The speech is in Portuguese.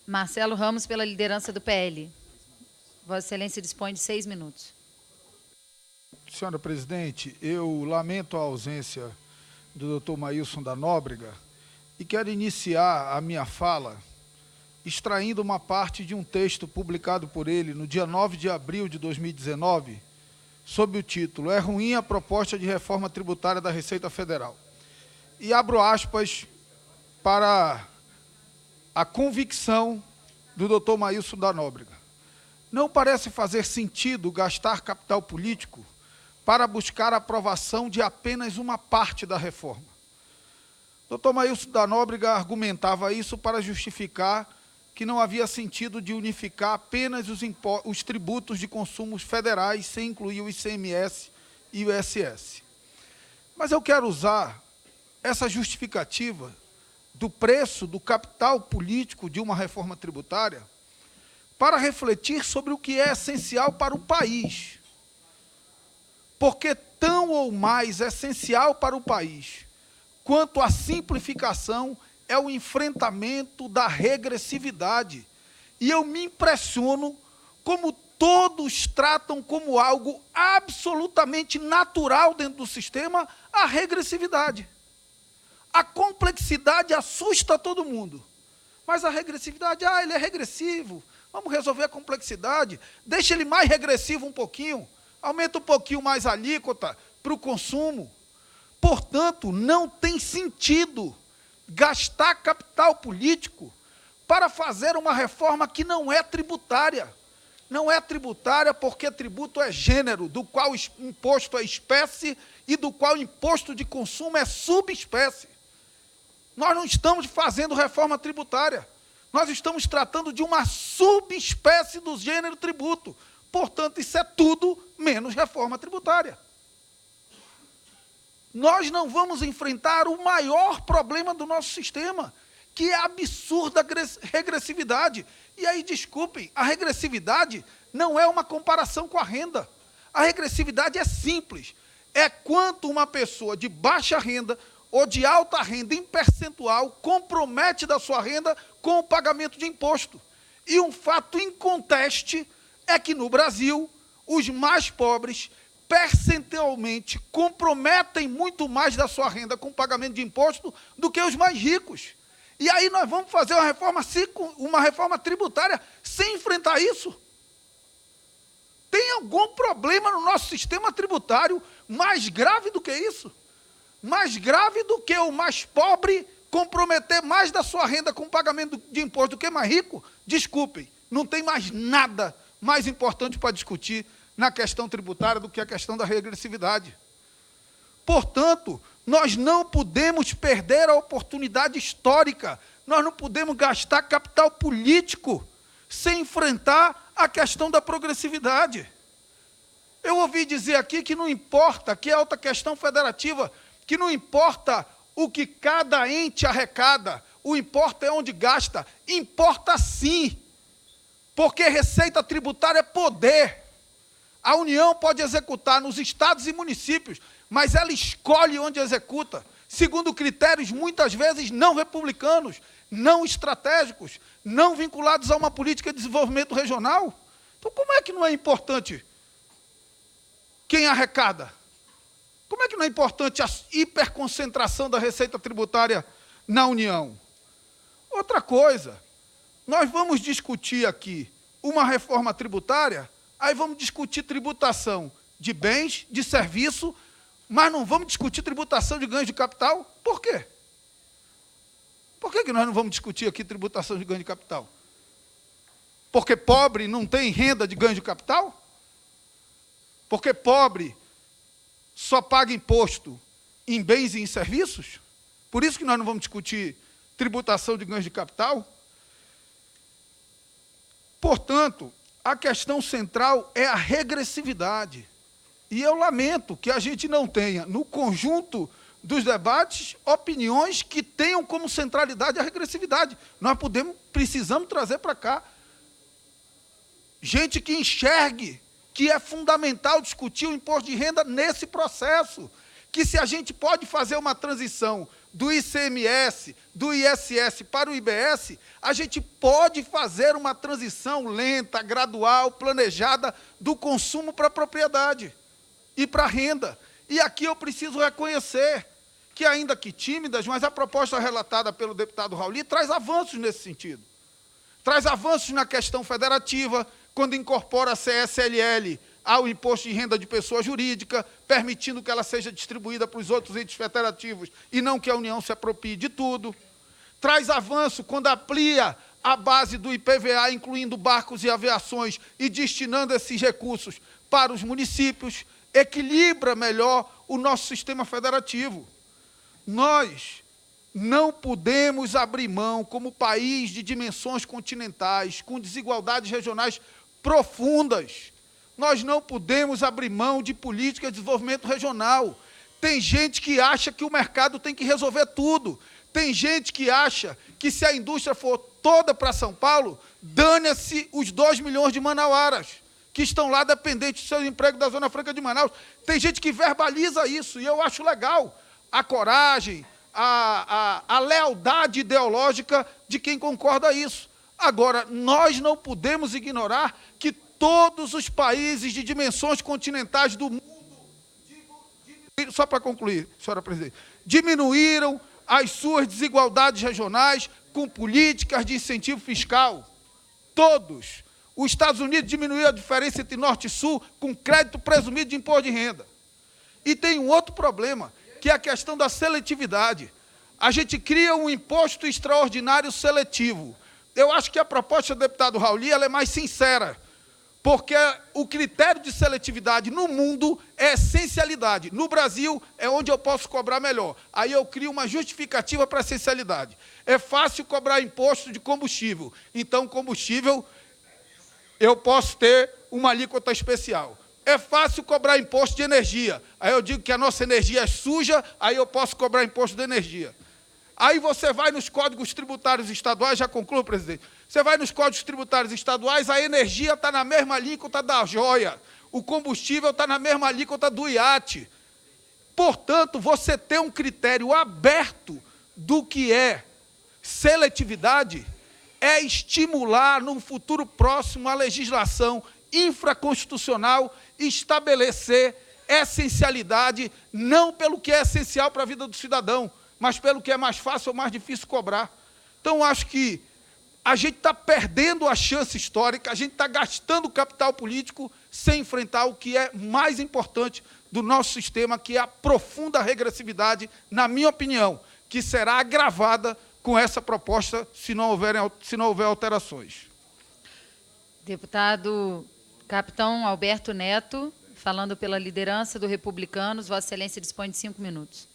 Marcelo Ramos, pela liderança do PL. Vossa Excelência dispõe de 6 minutos. Senhora presidente, eu lamento a ausência do Dr. Maílson da Nóbrega e quero iniciar a minha fala extraindo uma parte de um texto publicado por ele no dia 9 de abril de 2019, sob o título "É ruim a proposta de reforma tributária da Receita Federal". E abro aspas para a convicção do Dr. Maílson da Nóbrega. Não parece fazer sentido gastar capital político para buscar a aprovação de apenas uma parte da reforma. Dr. Maílson da Nóbrega argumentava isso para justificar que não havia sentido de unificar apenas os tributos de consumos federais, sem incluir o ICMS e o ISS. Mas eu quero usar essa justificativa do preço do capital político de uma reforma tributária para refletir sobre o que é essencial para o país. Porque tão ou mais essencial para o país quanto a simplificação é o enfrentamento da regressividade. E eu me impressiono como todos tratam como algo absolutamente natural dentro do sistema a regressividade. A complexidade assusta todo mundo. Mas a regressividade, ele é regressivo, vamos resolver a complexidade, deixa ele mais regressivo um pouquinho, aumenta um pouquinho mais a alíquota para o consumo. Portanto, não tem sentido gastar capital político para fazer uma reforma que não é tributária. Não é tributária porque tributo é gênero, do qual imposto é espécie e do qual imposto de consumo é subespécie. Nós não estamos fazendo reforma tributária. Nós estamos tratando de uma subespécie do gênero tributo. Portanto, isso é tudo menos reforma tributária. Nós não vamos enfrentar o maior problema do nosso sistema, que é a absurda regressividade. E aí, desculpem, a regressividade não é uma comparação com a renda. A regressividade é simples. É quanto uma pessoa de baixa renda ou de alta renda em percentual compromete da sua renda com o pagamento de imposto. E um fato inconteste é que, no Brasil, os mais pobres percentualmente comprometem muito mais da sua renda com o pagamento de imposto do que os mais ricos. E aí nós vamos fazer uma reforma tributária sem enfrentar isso? Tem algum problema no nosso sistema tributário mais grave do que isso? Mais grave do que o mais pobre comprometer mais da sua renda com o pagamento de imposto do que mais rico? Desculpem, não tem mais nada mais importante para discutir na questão tributária do que a questão da regressividade. Portanto, nós não podemos perder a oportunidade histórica, nós não podemos gastar capital político sem enfrentar a questão da progressividade. Eu ouvi dizer aqui que não importa, que é outra questão federativa, que não importa o que cada ente arrecada, o importa é onde gasta. Importa sim, porque receita tributária é poder. A União pode executar nos estados e municípios, mas ela escolhe onde executa, segundo critérios muitas vezes não republicanos, não estratégicos, não vinculados a uma política de desenvolvimento regional. Então, como é que não é importante quem arrecada? Como é que não é importante a hiperconcentração da receita tributária na União? Outra coisa, nós vamos discutir aqui uma reforma tributária, aí vamos discutir tributação de bens, de serviço, mas não vamos discutir tributação de ganhos de capital? Por quê? Por que nós não vamos discutir aqui tributação de ganho de capital? Porque pobre não tem renda de ganho de capital? Porque pobre só paga imposto em bens e em serviços? Por isso que nós não vamos discutir tributação de ganhos de capital? Portanto, a questão central é a regressividade. E eu lamento que a gente não tenha, no conjunto dos debates, opiniões que tenham como centralidade a regressividade. Nós precisamos trazer para cá gente que enxergue que é fundamental discutir o imposto de renda nesse processo, que se a gente pode fazer uma transição do ICMS, do ISS para o IBS, a gente pode fazer uma transição lenta, gradual, planejada do consumo para a propriedade e para a renda. E aqui eu preciso reconhecer que, ainda que tímidas, mas a proposta relatada pelo deputado Rauli traz avanços nesse sentido. Traz avanços na questão federativa, quando incorpora a CSLL ao imposto de renda de pessoa jurídica, permitindo que ela seja distribuída para os outros entes federativos e não que a União se aproprie de tudo. Traz avanço quando amplia a base do IPVA, incluindo barcos e aviações, e destinando esses recursos para os municípios, equilibra melhor o nosso sistema federativo. Nós não podemos abrir mão, como país de dimensões continentais, com desigualdades regionais profundas, nós não podemos abrir mão de política de desenvolvimento regional. Tem gente que acha que o mercado tem que resolver tudo. Tem gente que acha que, se a indústria for toda para São Paulo, dane-se os 2 milhões de manauaras que estão lá dependentes do seu emprego da Zona Franca de Manaus. Tem gente que verbaliza isso, e eu acho legal a coragem, a lealdade ideológica de quem concorda a isso. Agora, nós não podemos ignorar que todos os países de dimensões continentais do mundo, só para concluir, senhora presidente, diminuíram as suas desigualdades regionais com políticas de incentivo fiscal. Todos. Os Estados Unidos diminuiu a diferença entre norte e sul com crédito presumido de imposto de renda. E tem um outro problema, que é a questão da seletividade. A gente cria um imposto extraordinário seletivo. Eu acho que a proposta do deputado Rauli ela é mais sincera, porque o critério de seletividade no mundo é essencialidade. No Brasil é onde eu posso cobrar melhor. Aí eu crio uma justificativa para a essencialidade. É fácil cobrar imposto de combustível. Então, combustível, eu posso ter uma alíquota especial. É fácil cobrar imposto de energia. Aí eu digo que a nossa energia é suja, aí eu posso cobrar imposto de energia. Aí você vai nos códigos tributários estaduais, já concluo, presidente, você vai nos códigos tributários estaduais, a energia está na mesma alíquota da joia, o combustível está na mesma alíquota do iate. Portanto, você ter um critério aberto do que é seletividade é estimular, num futuro próximo, a legislação infraconstitucional estabelecer essencialidade, não pelo que é essencial para a vida do cidadão, mas pelo que é mais fácil ou mais difícil cobrar. Então, acho que a gente está perdendo a chance histórica, a gente está gastando capital político sem enfrentar o que é mais importante do nosso sistema, que é a profunda regressividade, na minha opinião, que será agravada com essa proposta se não houver alterações. Deputado Capitão Alberto Neto, falando pela liderança do Republicanos, Vossa Excelência dispõe de 5 minutos.